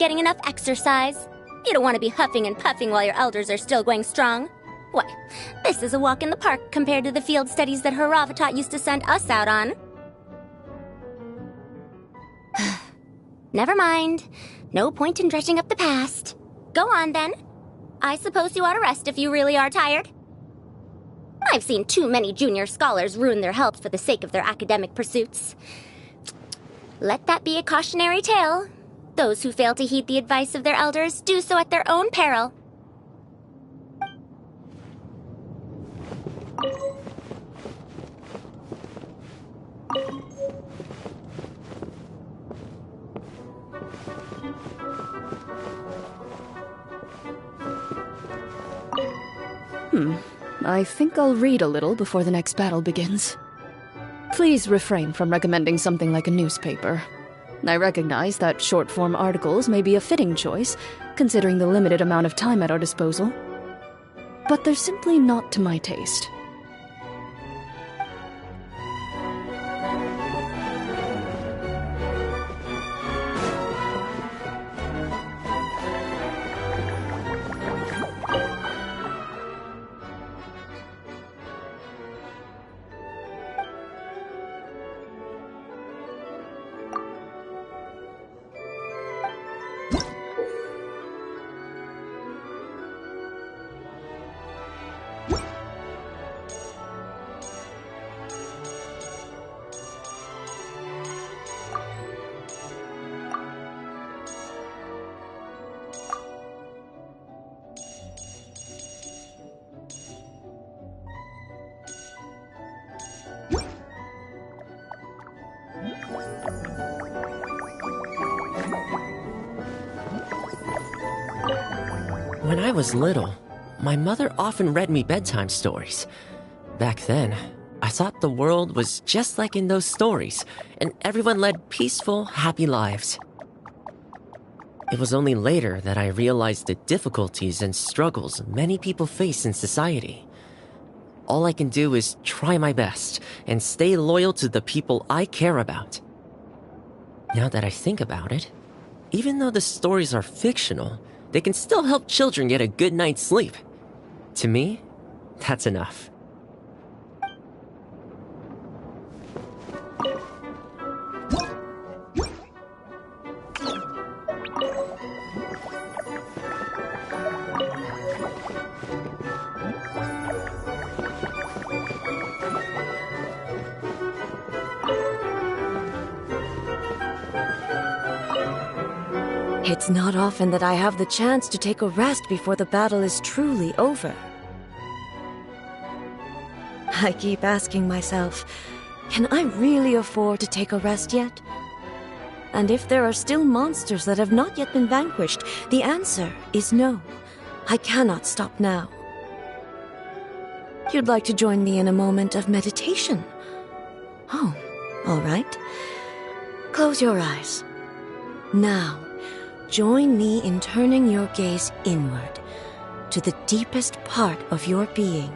getting enough exercise. You don't want to be huffing and puffing while your elders are still going strong. Why, this is a walk in the park compared to the field studies that Realitat used to send us out on. Never mind. No point in dredging up the past. Go on, then. I suppose you ought to rest if you really are tired. I've seen too many junior scholars ruin their health for the sake of their academic pursuits. Let that be a cautionary tale. Those who fail to heed the advice of their elders do so at their own peril. I think I'll read a little before the next battle begins. Please refrain from recommending something like a newspaper. I recognize that short-form articles may be a fitting choice, considering the limited amount of time at our disposal. But they're simply not to my taste. When I was little, my mother often read me bedtime stories. Back then, I thought the world was just like in those stories, and everyone led peaceful, happy lives. It was only later that I realized the difficulties and struggles many people face in society. All I can do is try my best and stay loyal to the people I care about. Now that I think about it, even though the stories are fictional, they can still help children get a good night's sleep. To me, that's enough. It's not often that I have the chance to take a rest before the battle is truly over. I keep asking myself, can I really afford to take a rest yet? And if there are still monsters that have not yet been vanquished, the answer is no. I cannot stop now. You'd like to join me in a moment of meditation? Oh, all right. Close your eyes. Now, join me in turning your gaze inward, to the deepest part of your being.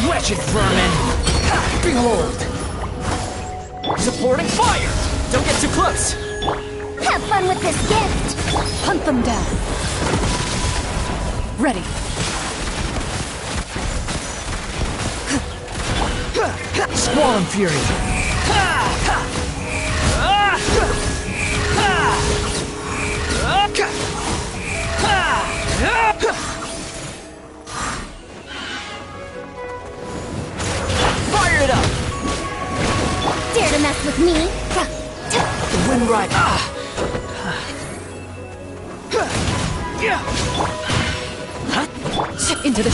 Wretched vermin! Behold! Supporting fire! Don't get too close! Have fun with this gift! Hunt them down. Ready. Squall and fury! Fire it up! Dare to mess with me? The wind rider! Into the...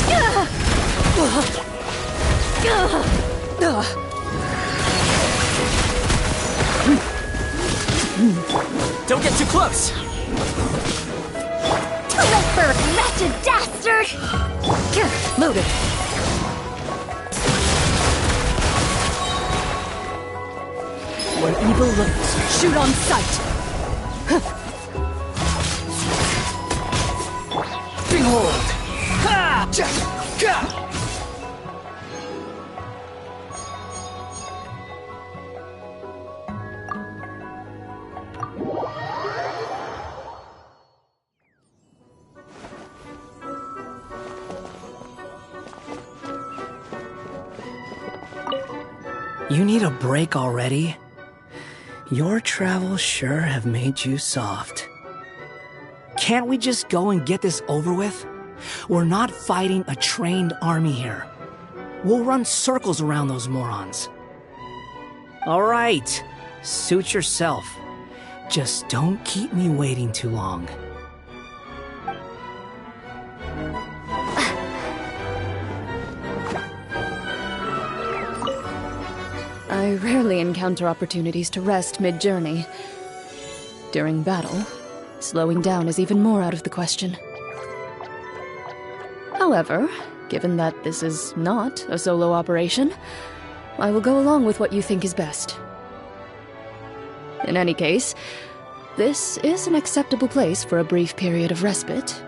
Don't get too close! Leopard, wretched dastard! Loaded. When evil lurks, Shoot on sight. behold! You need a break already? Your travels sure have made you soft. Can't we just go and get this over with? We're not fighting a trained army here. We'll run circles around those morons. All right, suit yourself. Just don't keep me waiting too long. I rarely encounter opportunities to rest mid-journey. During battle, slowing down is even more out of the question. However, given that this is not a solo operation, I will go along with what you think is best. In any case, this is an acceptable place for a brief period of respite.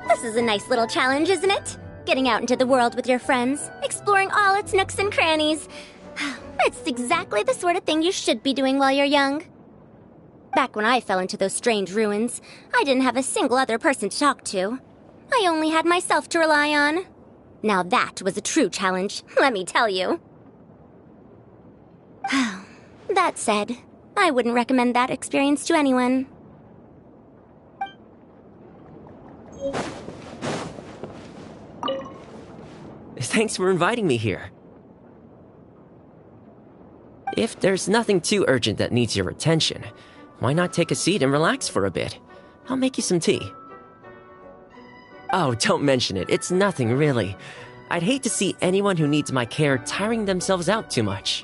This is a nice little challenge, isn't it? Getting out into the world with your friends, exploring all its nooks and crannies. It's exactly the sort of thing you should be doing while you're young. Back when I fell into those strange ruins, I didn't have a single other person to talk to. I only had myself to rely on. Now that was a true challenge, let me tell you. That said, I wouldn't recommend that experience to anyone. Thanks for inviting me here. If there's nothing too urgent that needs your attention, why not take a seat and relax for a bit? I'll make you some tea. Oh, don't mention it. It's nothing, really. I'd hate to see anyone who needs my care tiring themselves out too much.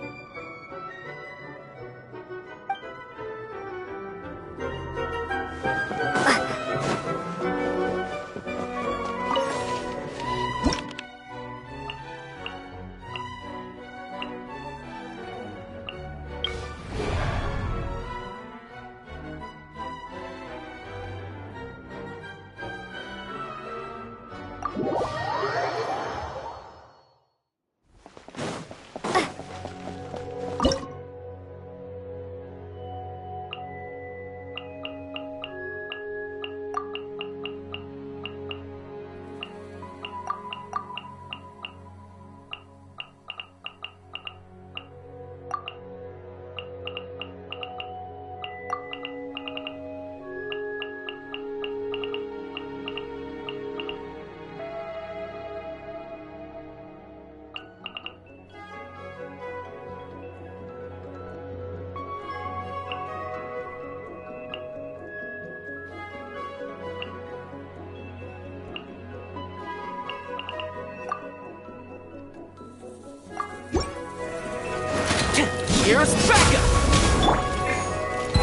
Here's backup!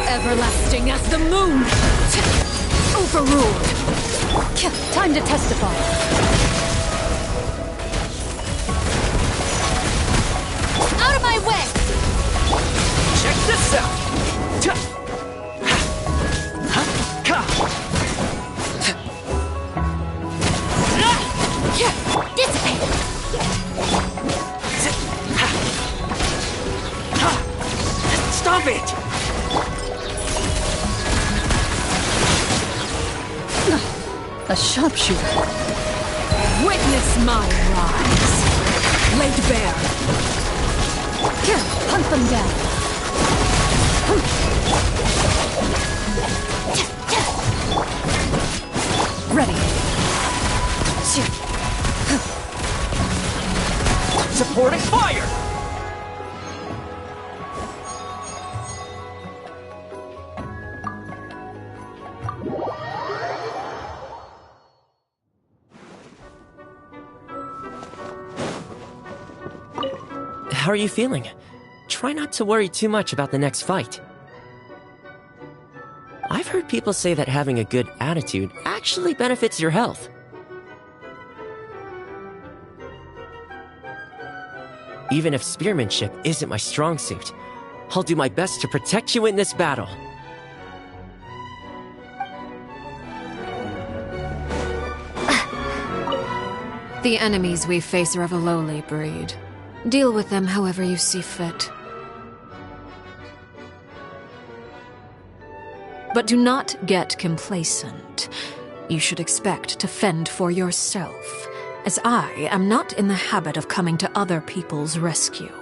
Everlasting as the moon! Overruled! Time to testify! Out of my way! Check this out! Dissipate! Stop it! A sharpshooter. Witness my rise. Laid bare. Hunt them down. Ready. Supporting fire! How are you feeling? Try not to worry too much about the next fight. I've heard people say that having a good attitude actually benefits your health. Even if spearmanship isn't my strong suit, I'll do my best to protect you in this battle. The enemies we face are of a lowly breed. Deal with them however you see fit. But do not get complacent. You should expect to fend for yourself, as I am not in the habit of coming to other people's rescue.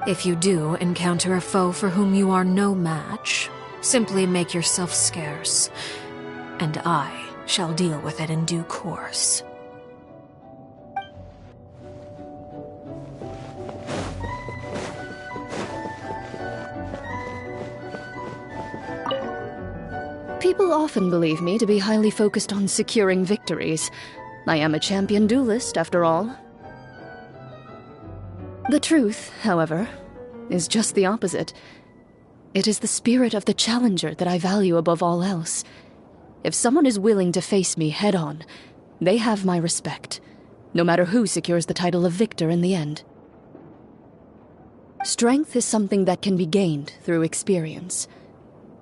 If you do encounter a foe for whom you are no match, simply make yourself scarce, and I shall deal with it in due course. People often believe me to be highly focused on securing victories. I am a champion duelist, after all. The truth, however, is just the opposite. It is the spirit of the challenger that I value above all else. If someone is willing to face me head-on, they have my respect, no matter who secures the title of victor in the end. Strength is something that can be gained through experience.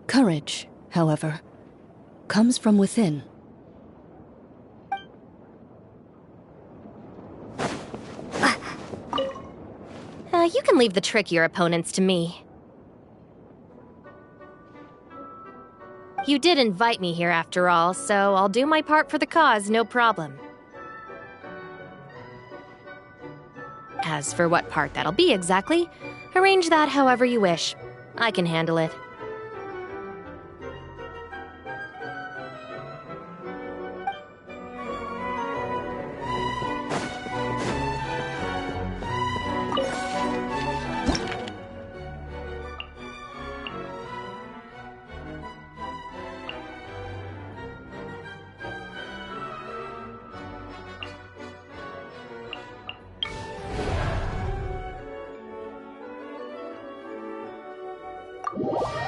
Courage, however, comes from within. You can leave the trickier opponents to me. You did invite me here after all, so I'll do my part for the cause, no problem. As for what part that'll be exactly, arrange that however you wish. I can handle it. You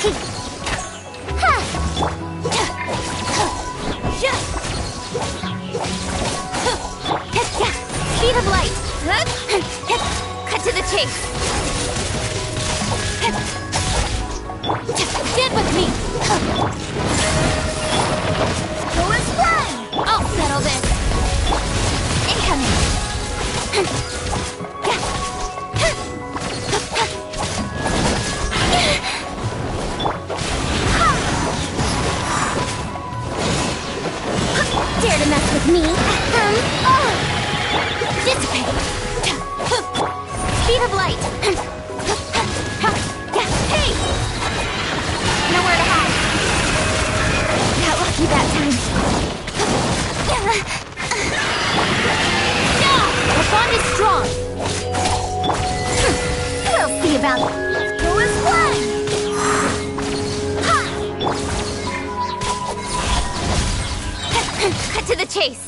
Speed of light! Cut to the chase! Stand with me! Go and fly! I'll settle this! Incoming! Dare to mess with me? Dissipate! Speed of light! Hey! Nowhere to hide! Got lucky that time. The bond is strong! We'll see about it. Go and fly! Cut to the chase!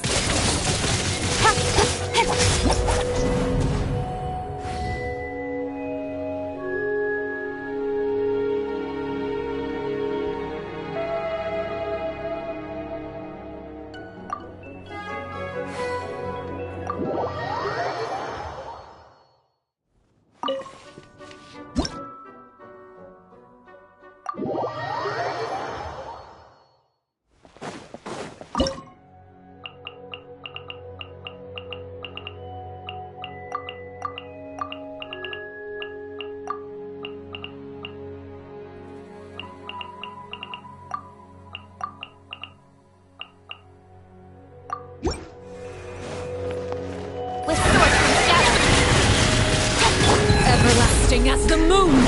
Everlasting as the moon,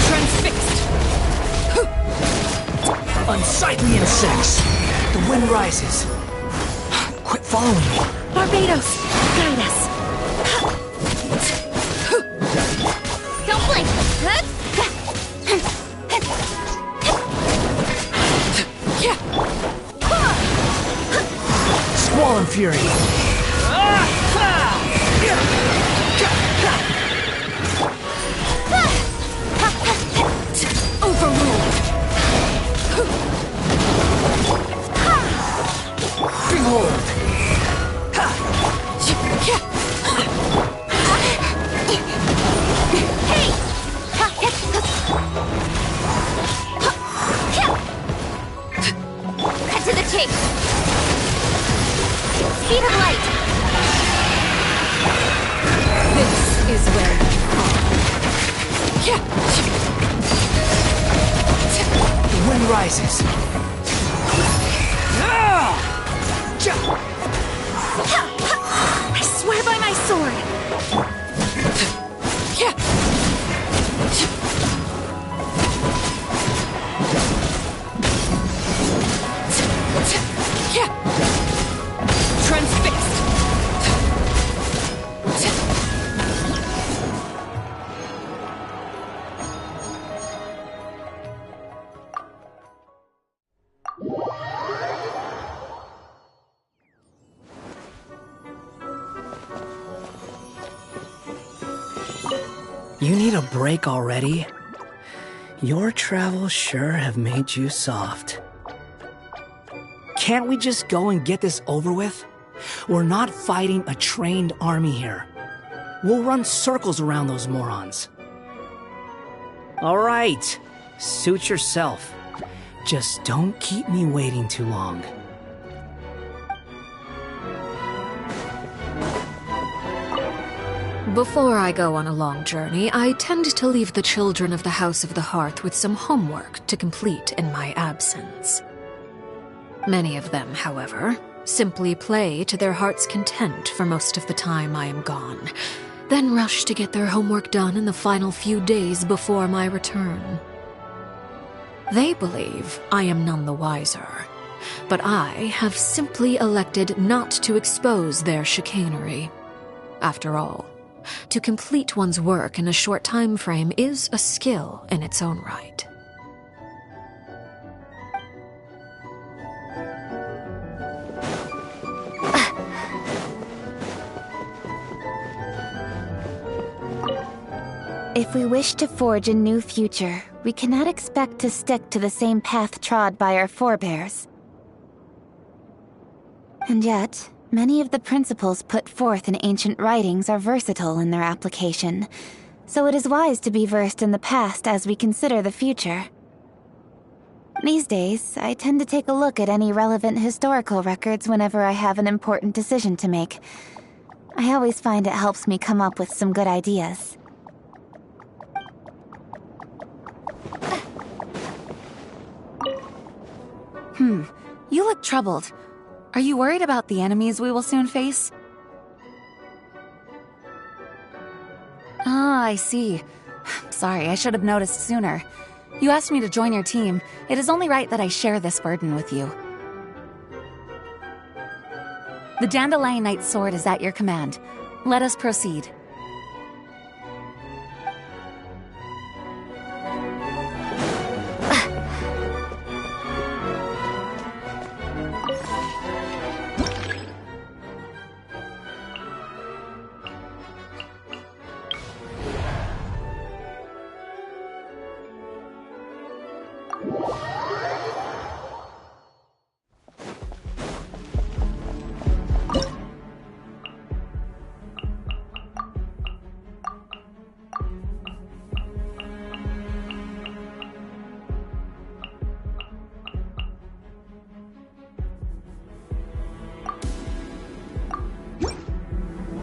transfixed. Unsightly insects! The wind rises. Quit following me. Barbados, guide us. Don't blink! Squall and fury. Overruled. Behold! Hey! Cut to the chase! Speed of light! This is where you are. The wind rises. I swear by my sword. Transfixed. You need a break already? Your travels sure have made you soft. Can't we just go and get this over with? We're not fighting a trained army here. We'll run circles around those morons. All right, suit yourself. Just don't keep me waiting too long. Before I go on a long journey, I tend to leave the children of the House of the Hearth with some homework to complete in my absence. Many of them, however, simply play to their heart's content for most of the time I am gone, then rush to get their homework done in the final few days before my return. They believe I am none the wiser, but I have simply elected not to expose their chicanery. After all, to complete one's work in a short time frame is a skill in its own right. If we wish to forge a new future, we cannot expect to stick to the same path trod by our forebears. And yet, many of the principles put forth in ancient writings are versatile in their application, so it is wise to be versed in the past as we consider the future. These days, I tend to take a look at any relevant historical records whenever I have an important decision to make. I always find it helps me come up with some good ideas. You look troubled. Are you worried about the enemies we will soon face? Ah, I see. Sorry, I should have noticed sooner. You asked me to join your team. It is only right that I share this burden with you. The Dandelion Knight's sword is at your command. Let us proceed.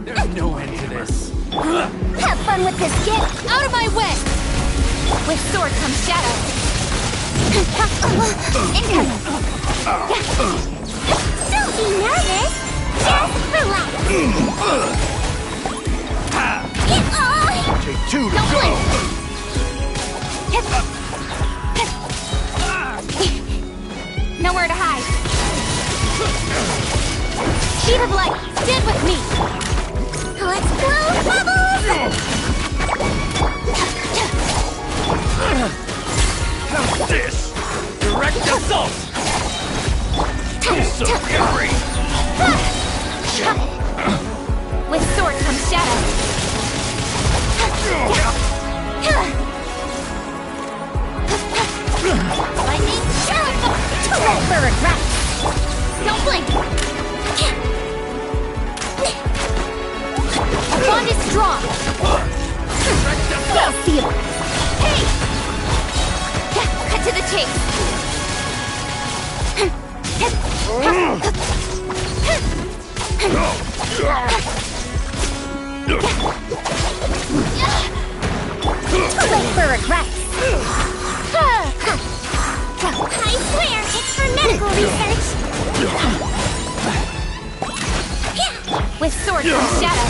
There's no end to this. Have fun with this, kid! Out of my way! With sword comes shadow. Incoming! Don't be nervous! Just relax! Take two to Don't go! blink! Nowhere to hide. Sheet of light, stand with me! Let's blow bubbles! How's this? Direct assault! So scary! With sword comes shadow. Lightning shadow! Too late for regret! Don't blink! Our bond is strong! We'll see you! Hey! Cut to the chase! Too late for regrets! I swear, it's for medical research! With sword comes shadow!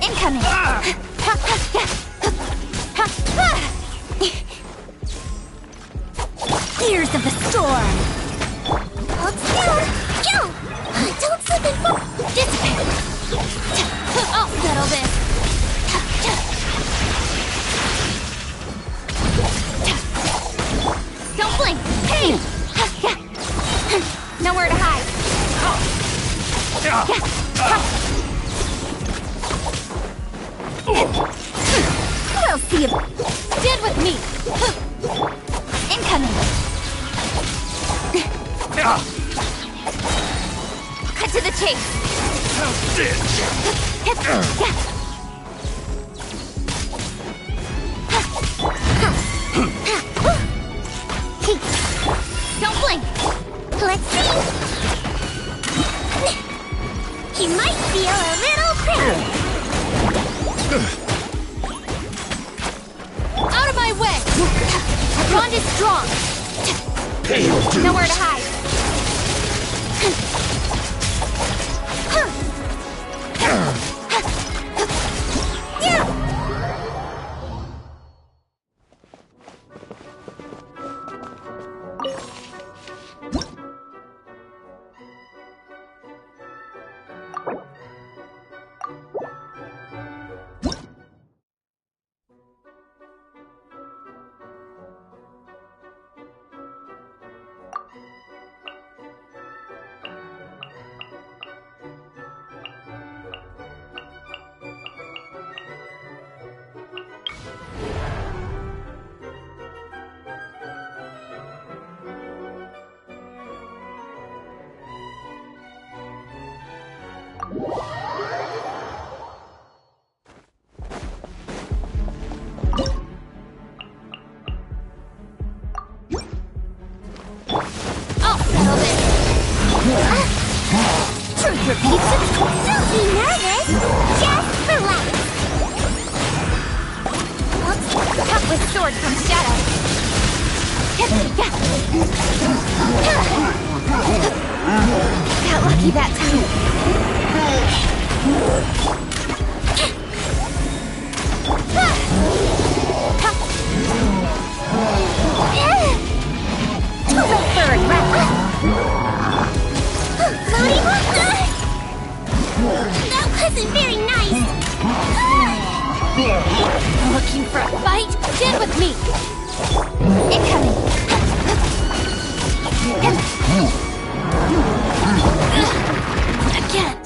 Incoming! Ears of the storm! Hold still! Go! Don't slip and fall! Dissipate! I'll settle this! Don't blink! Hey! Nowhere to hide! We'll see you! Stand with me! Incoming! Cut to the chase! How's this? Don't blink! Let's see! He might feel a little proud! Out of my way! Our bond is strong! Nowhere to hide! with sword from shadow. Got lucky that time. Let's burn, that wasn't very nice. Looking for a fight? Get with me. Incoming. Again.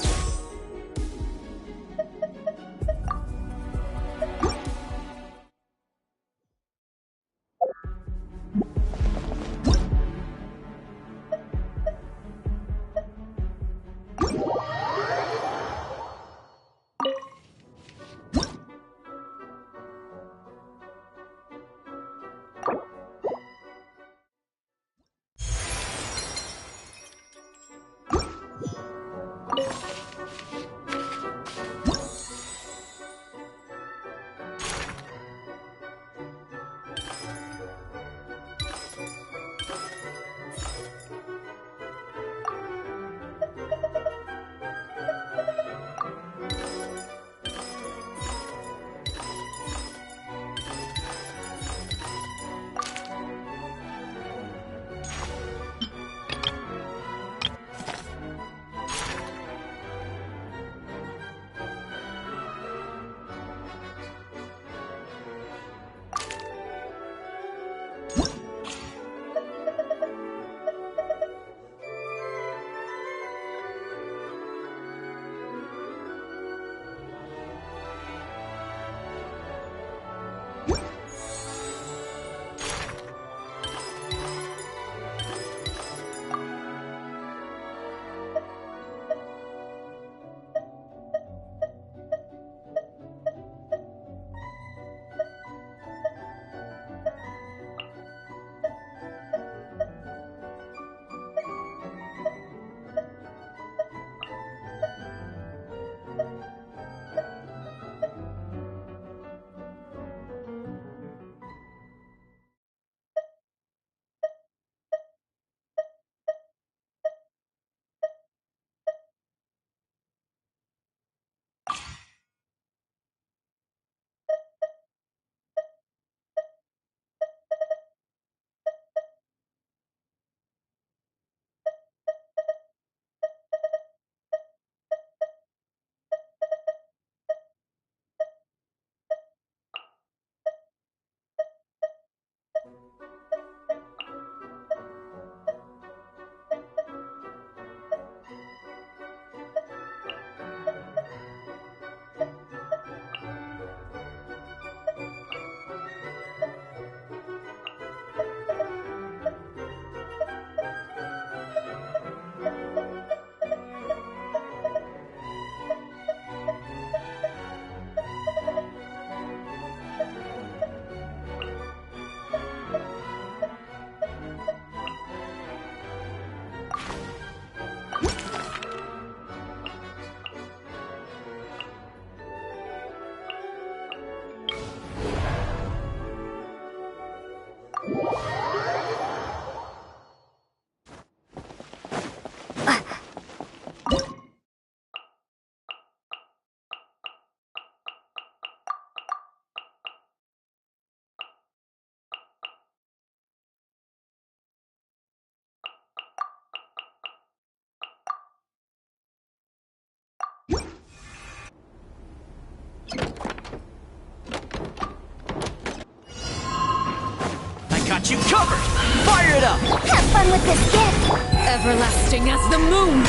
Got you covered! Fire it up! Have fun with this gift! Everlasting as the moon!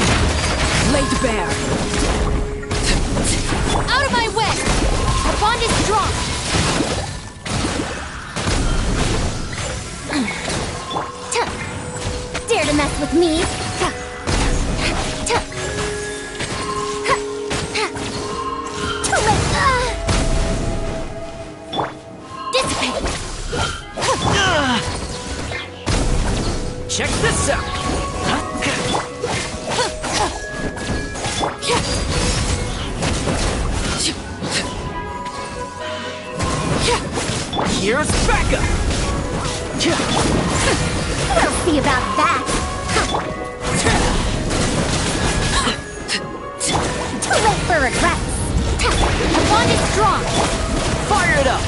Laid bare! Out of my way! Our bond is strong! Dare to mess with me? Dissipate! Check this out! Here's backup! We'll see about that. Too late for regrets. The bond is strong. Fire it up!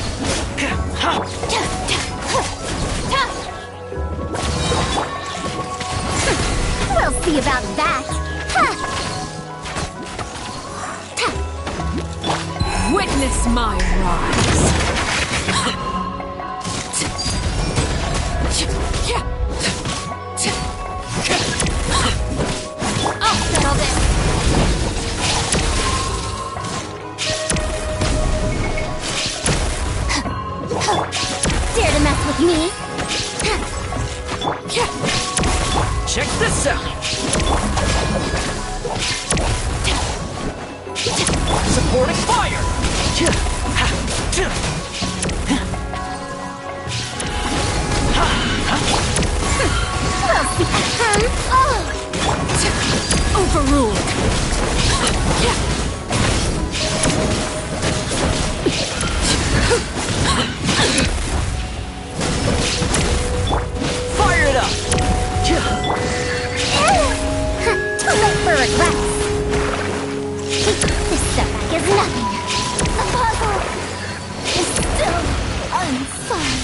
We'll see about that. Witness my rise. I'll settle this. Dare to mess with me? Check this out! Supporting fire! Overruled. Fire it up! Too late for regrets. This setback is nothing. The puzzle is still unsolved.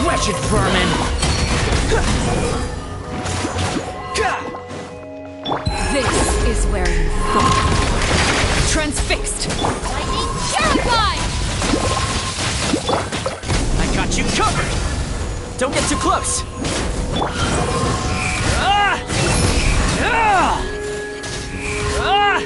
Wretched vermin! This is where you fall. Transfixed. Lightning terrified! I got you covered! Don't get too close! Ah! Ah! Ah!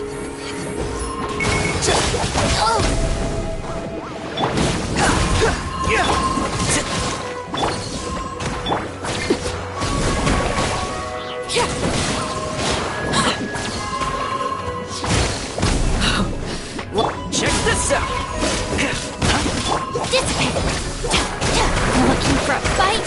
Check this out! Dissipate! Looking for a fight?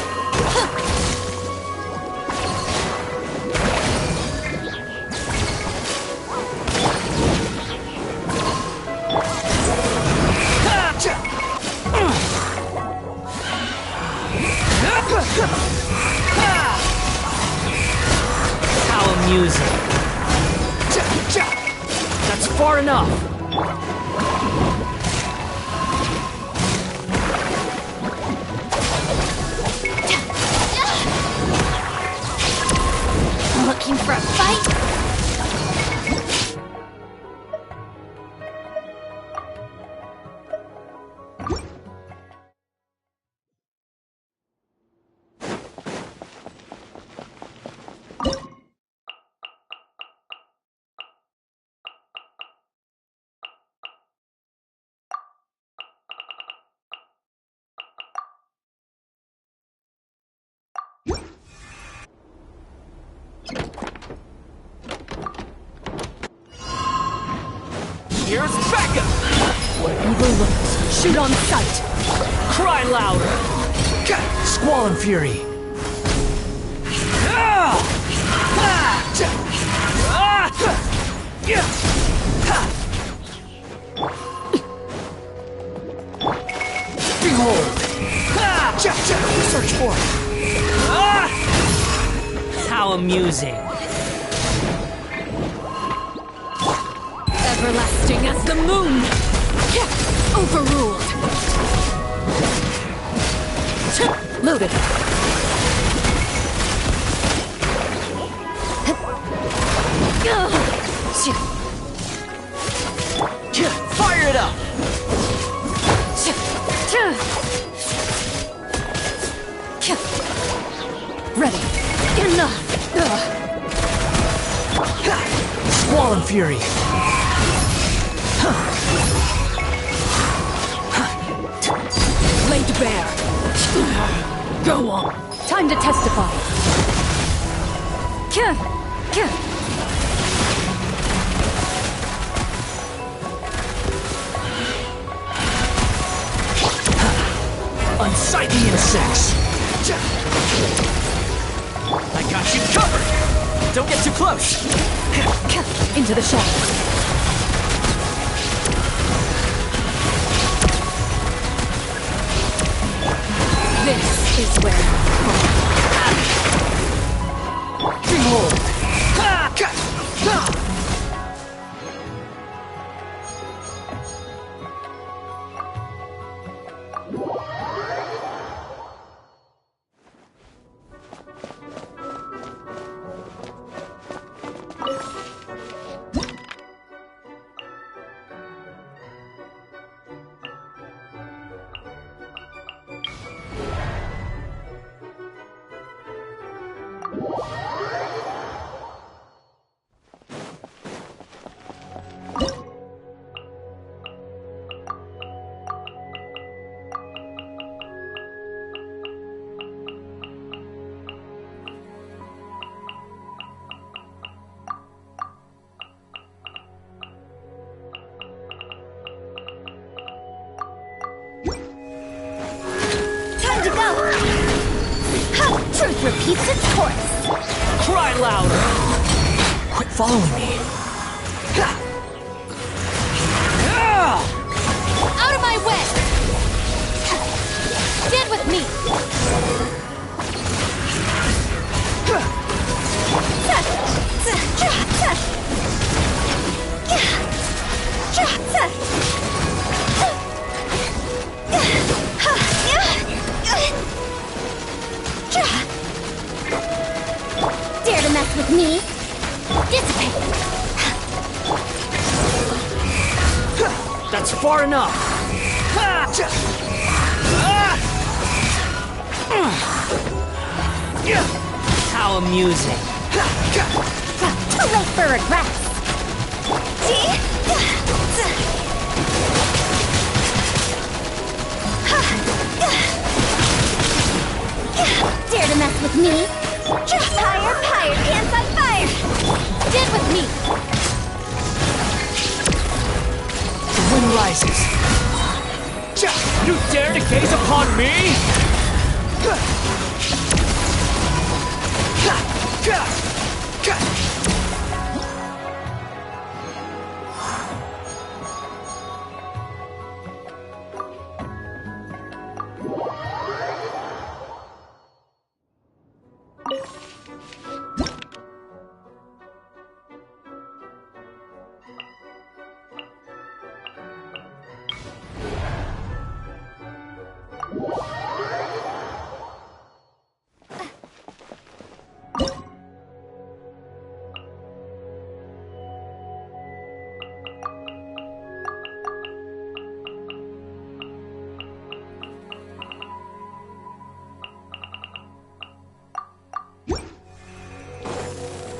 How amusing! That's far enough! Looking for a fight? Here's backup! Where evil lurks, shoot on sight. Cry louder! Squall and fury! Behold! Search for it! How amusing! Everlasting as the moon. Overruled. Loaded. Fire it up! Ready. Squall and fury! Blade bear. Go on. Time to testify. Unsightly insects! I got you covered! Don't get too close! Into the shadows. This is where Behold! Time to go! Ha! Truth repeats its course! Cry louder! Quit following me! Out of my way! Stand with me! Dare to mess with me? Dissipate! That's far enough! How amusing! Too late for regrets! Dare to mess with me? Higher, higher, hands on fire! Stand with me! The wind rises. You dare to gaze upon me?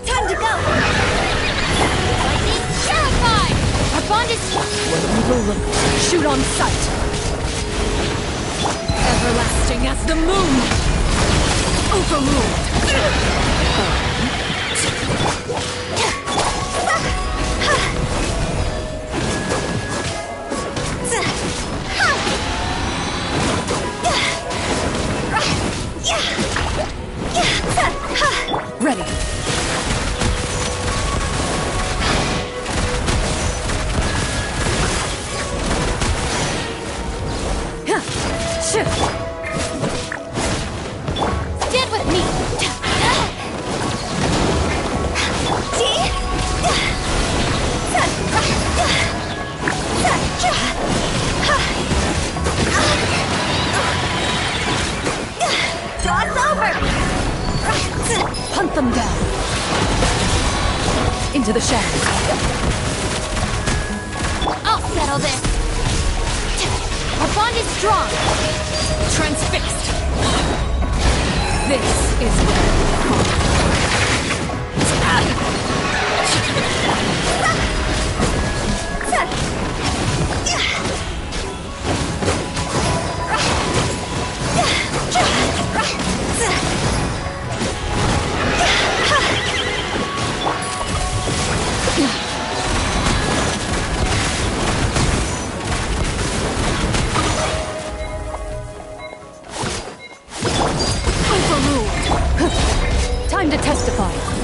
Time to go! Lightning terrified! Our bond is... where evil lurks. Shoot on sight. Everlasting as the moon. Overruled. Ready. Stand with me! Cross over! Hunt them down. Into the shadows. I'll settle this! Our bond is strong! Transfixed. This is where to testify.